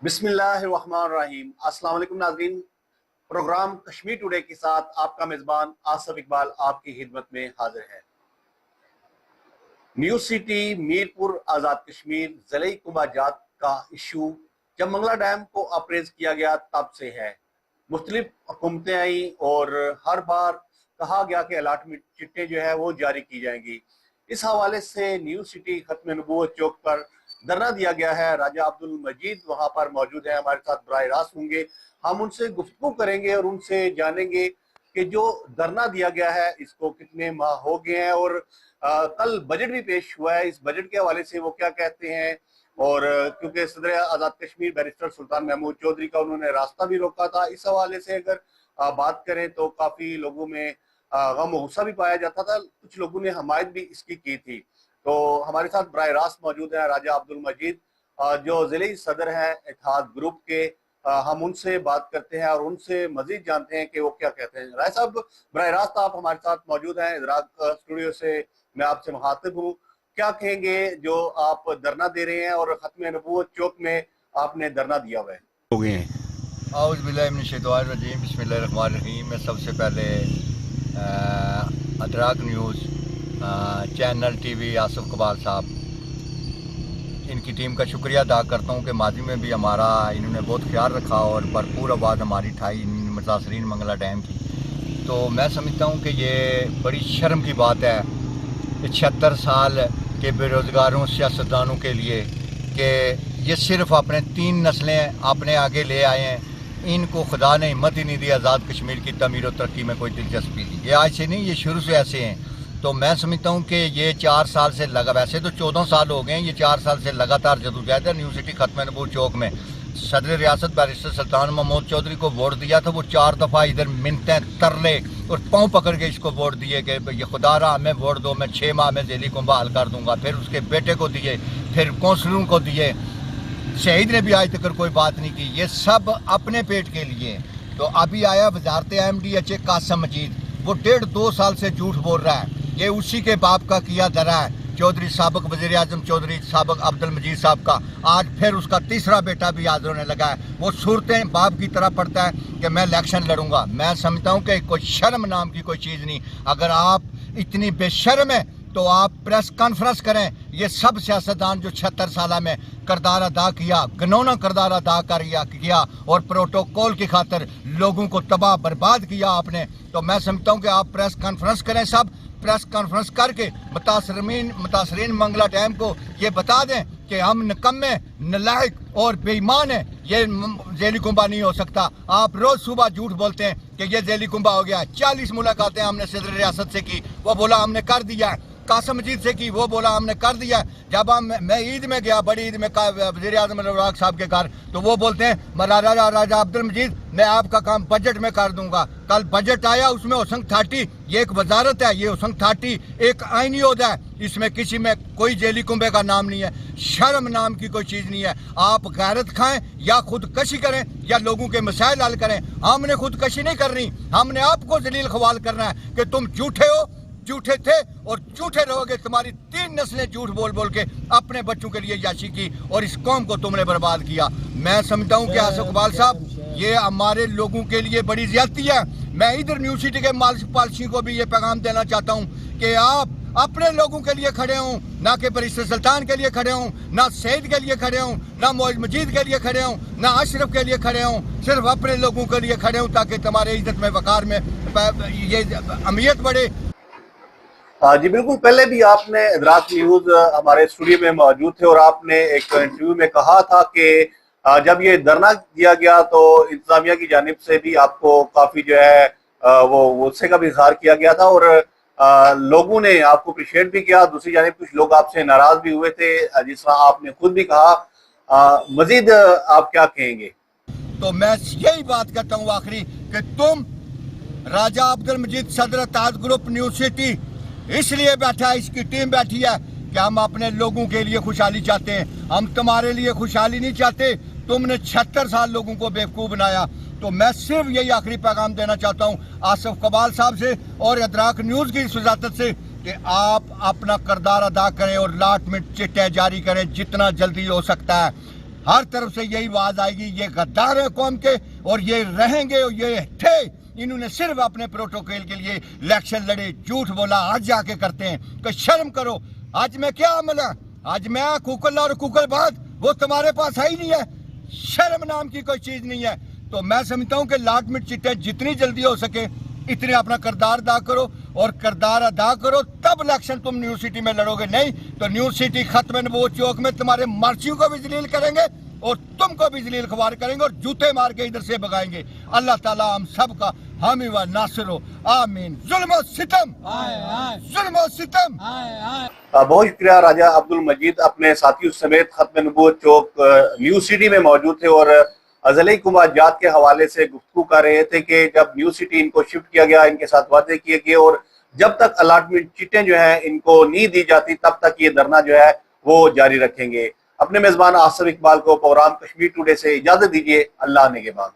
बिस्मिल्लाहिर्रहमानिर्रहीम। अस्सलाम वालेकुम नाज़रीन। प्रोग्राम कश्मीर टुडे के साथ आपका मेज़बान आसिफ इकबाल आपकी खिदमत में हाजिर है। न्यू सिटी मीरपुर आज़ाद कश्मीर ज़िले कुंभा जात का इशू जब मंगला डैम को अप्रेज किया गया तब से है। मुख्तलिफ हुकूमतें आई और हर बार कहा गया कि अलाटमेंट चिट्ठे जो है वो जारी की जाएंगी। इस हवाले से न्यू सिटी खत्म नबूवत चौक पर धरना दिया गया है। राजा अब्दुल मजीद वहां पर मौजूद है, हमारे साथ बराह रास्त होंगे। हम उनसे गुफ्तगू करेंगे और उनसे जानेंगे कि जो धरना दिया गया है इसको कितने माह हो गए हैं और कल बजट भी पेश हुआ है। इस बजट के हवाले से वो क्या कहते हैं और क्योंकि सदर आज़ाद कश्मीर बैरिस्टर सुल्तान महमूद चौधरी का उन्होंने रास्ता भी रोका था, इस हवाले से अगर बात करें तो काफ़ी लोगों में गम गुस्सा भी पाया जाता था, कुछ लोगों ने हमायत भी इसकी की थी। तो हमारे साथ बराह रास्त मौजूद है राजा अब्दुल मजीद जो ज़िले सदर हैं इत्तेहाद ग्रुप के। हम उनसे बात करते हैं और उनसे मजीद जानते हैं कि वो क्या कहते हैं। राय साहब, बराह रास्त आप हमारे साथ मौजूद हैं इदराक स्टूडियो से, मैं आपसे मुखातिब हूँ। क्या कहेंगे जो आप धरना दे रहे हैं और खत्म नबूवत चौक में आपने धरना दिया हुआ है? हो गए हैं। औज़ु बिल्लाहि मिनश शैतानिर रजीम, बिस्मिल्लाहिर रहमानिर रहीम। मैं सबसे पहले अदराक news channel TV Asif Iqbal साहब इनकी टीम का शुक्रिया अदा करता हूँ कि माजी में भी हमारा इन्होंने बहुत ख्याल रखा और भरपूर आवाज़ हमारी उठाई मुतासरीन मंगला डैम की। तो मैं समझता हूँ कि ये बड़ी शर्म की बात है 76 साल के बेरोज़गारों सियासतदानों के लिए कि ये सिर्फ अपने 3 नस्लें अपने आगे ले आए हैं। इनको खुदा ने हिम्मत ही नहीं दी आज़ाद कश्मीर की तमीर और तरक्की में कोई दिलचस्पी दी। ये आज से नहीं, ये शुरू से ऐसे हैं। तो मैं समझता हूँ कि ये 4 साल से लगा, वैसे तो 14 साल हो गए हैं, ये 4 साल से लगातार जदोजहद है। न्यू सिटी खत्म नबूवत चौक में सदर रियासत बैरिस्टर सुल्तान महमूद चौधरी को वोट दिया था। वो 4 दफ़ा इधर मिन्नतें तरले और पाँव पकड़ के इसको वोट दिए कि ये खुदा रहा हमें वोट दो, मैं 6 माह में ज़ेली कुंभा हल कर दूंगा। फिर उसके बेटे को दिए, फिर कौंसलरों को दिए, शहीद ने भी आज तक कोई बात नहीं की। ये सब अपने पेट के लिए। तो अभी आया वजारत MDHA कासिम मजीद, वो 1.5-2 साल से झूठ बोल रहा है। ये उसी के बाप का किया धरा है, चौधरी साबिक वज़ीर आज़म चौधरी साबिक अब्दुल मजीद साहब का। आज फिर उसका तीसरा बेटा भी हाजिर होने लगा है। वो सूरतें बाप की तरह पढ़ता है कि मैं इलेक्शन लड़ूंगा। मैं समझता हूँ कि कोई शर्म नाम की कोई चीज़ नहीं। अगर आप इतनी बेशर्म है तो आप प्रेस कॉन्फ्रेंस करें। ये सब सियासतदान जो 76 साल में किरदार अदा किया, घिनौना किरदार अदा किया और प्रोटोकॉल की खातिर लोगों को तबाह बर्बाद किया आपने। तो मैं समझता हूँ कि आप प्रेस कॉन्फ्रेंस करें, सब प्रेस कॉन्फ्रेंस करके मुतासरीन मंगला डैम को ये बता दें कि हम निकम्मे, नालायक और बेईमान हैं। ये ज़ेली कुंभा नहीं हो सकता। आप रोज़ सुबह झूठ बोलते हैं कि ये ज़ेली कुंभा हो गया। 40 मुलाकातें हमने सदर रियासत से की, वो बोला हमने कर दिया है। कासिम मजीद से की, वो बोला हमने कर दिया है। जब मैं ईद में गया, बड़ी ईद में वज़ीर आज़म अनुराग साहब के घर, तो वो बोलते हैं राजा अब्दुल मजीद मैं आपका काम बजट में कर दूंगा। कल बजट आया, उसमें होसंग 30, ये एक वजारत है, ये होसंग 30 एक आईनी ओहदा है, इसमें किसी में कोई ज़ेली कुंभे का नाम नहीं है। शर्म नाम की कोई चीज़ नहीं है। आप गैरत खाएं या खुदकशी करें या लोगों के मसाइल हल करें। हमने खुदकशी नहीं करनी, हमने आपको जलील ख्वाल करना है कि तुम झूठे हो, झूठे थे और झूठे रहोगे। तुम्हारी 3 नस्लें झूठ बोल बोल के अपने बच्चों के लिए याशी की और इस कौम को तुमने बर्बाद किया। मैं समझता हूँ कि आसिफ इकबाल साहब ये हमारे लोगों के लिए बड़ी ज्यादती है। मैं इधर न्यू सिटी के पॉलिसी को भी ये पैगाम देना चाहता हूँ कि आप अपने लोगों के लिए खड़े हों, ना कि बैरिस्टर सुल्तान के लिए खड़े हों, ना सईद के लिए खड़े हों, ना मौज मजीद के लिए खड़े हों, ना अशरफ के लिए खड़े हों। सिर्फ अपने लोगों के लिए खड़े हों ताकि तुम्हारे इज्जत में वकार में ये अहमियत बढ़े। जी बिल्कुल, पहले भी आपने इदराक न्यूज़ हमारे स्टूडियो में मौजूद थे और आपने एक इंटरव्यू में कहा था कि जब ये धरना दिया गया तो इंतजामिया की जानिब से भी आपको काफ़ी जो है वो गुस्से का भी इजहार किया गया था और लोगों ने आपको अप्रिशिएट भी किया। दूसरी जानिब कुछ लोग आपसे नाराज भी हुए थे, जिस तरह आपने खुद भी कहा। मजीद आप क्या कहेंगे? तो मैं यही बात कहता हूँ आखिरी कि तुम राजा अब्दुल मजीद सदर इत्तेहाद ग्रुप न्यू सिटी इसलिए बैठा है, इसकी टीम बैठी है कि हम अपने लोगों के लिए खुशहाली चाहते हैं। हम तुम्हारे लिए खुशहाली नहीं चाहते। तुमने 76 साल लोगों को बेवकूफ़ बनाया। तो मैं सिर्फ यही आखिरी पैगाम देना चाहता हूँ आसिफ इकबाल साहब से और अदराक न्यूज़ की वजारत से कि आप अपना किरदार अदा करें और अलाटमेंट चिट्ठे जारी करें जितना जल्दी हो सकता है। हर तरफ से यही आवाज आएगी, ये गद्दार है कौम के और ये रहेंगे और ये थे। इन्होंने सिर्फ अपने प्रोटोकॉल के लिए इलेक्शन लड़े, झूठ बोला, आज जाके करते हैं। तो शर्म करो। आज मैं क्या मिला, आज मैं कुकल और कुकलबाज, वो तुम्हारे पास है ही नहीं है। शर्म नाम की कोई चीज नहीं है। तो मैं समझता हूँ कि लाट मिट चिट्टे जितनी जल्दी हो सके इतने अपना किरदार अदा करो, और किरदार अदा करो तब इलेक्शन तुम न्यू सिटी में लड़ोगे। नहीं तो न्यू सिटी खत्म नबूवत चौक में तुम्हारे मर्चियों को भी जलील करेंगे और तुमको भी जलील ख्वार करेंगे और जूते मार के इधर से भगाएंगे। अल्लाह ताला हम सब का हामी व नासिर हो, आमीन। जुल्म और सितम, जुल्म और सितम। बहुत शुक्रिया। राजा अब्दुल मजीद अपने साथियों समेत खत्म नबूवत चौक न्यू सिटी में मौजूद थे और ज़लई कुमार जात के हवाले से गुफ्तगू कर रहे थे कि जब न्यू सिटी इनको शिफ्ट किया गया, इनके साथ वादे किए गए और जब तक अलॉटमेंट चिटें जो हैं इनको नहीं दी जाती तब तक ये धरना जो है वो जारी रखेंगे। अपने मेज़बान आसिफ इकबाल को प्रोग्राम कश्मीर टुडे से इजाज़त दीजिए। अल्लाह ने के बाद।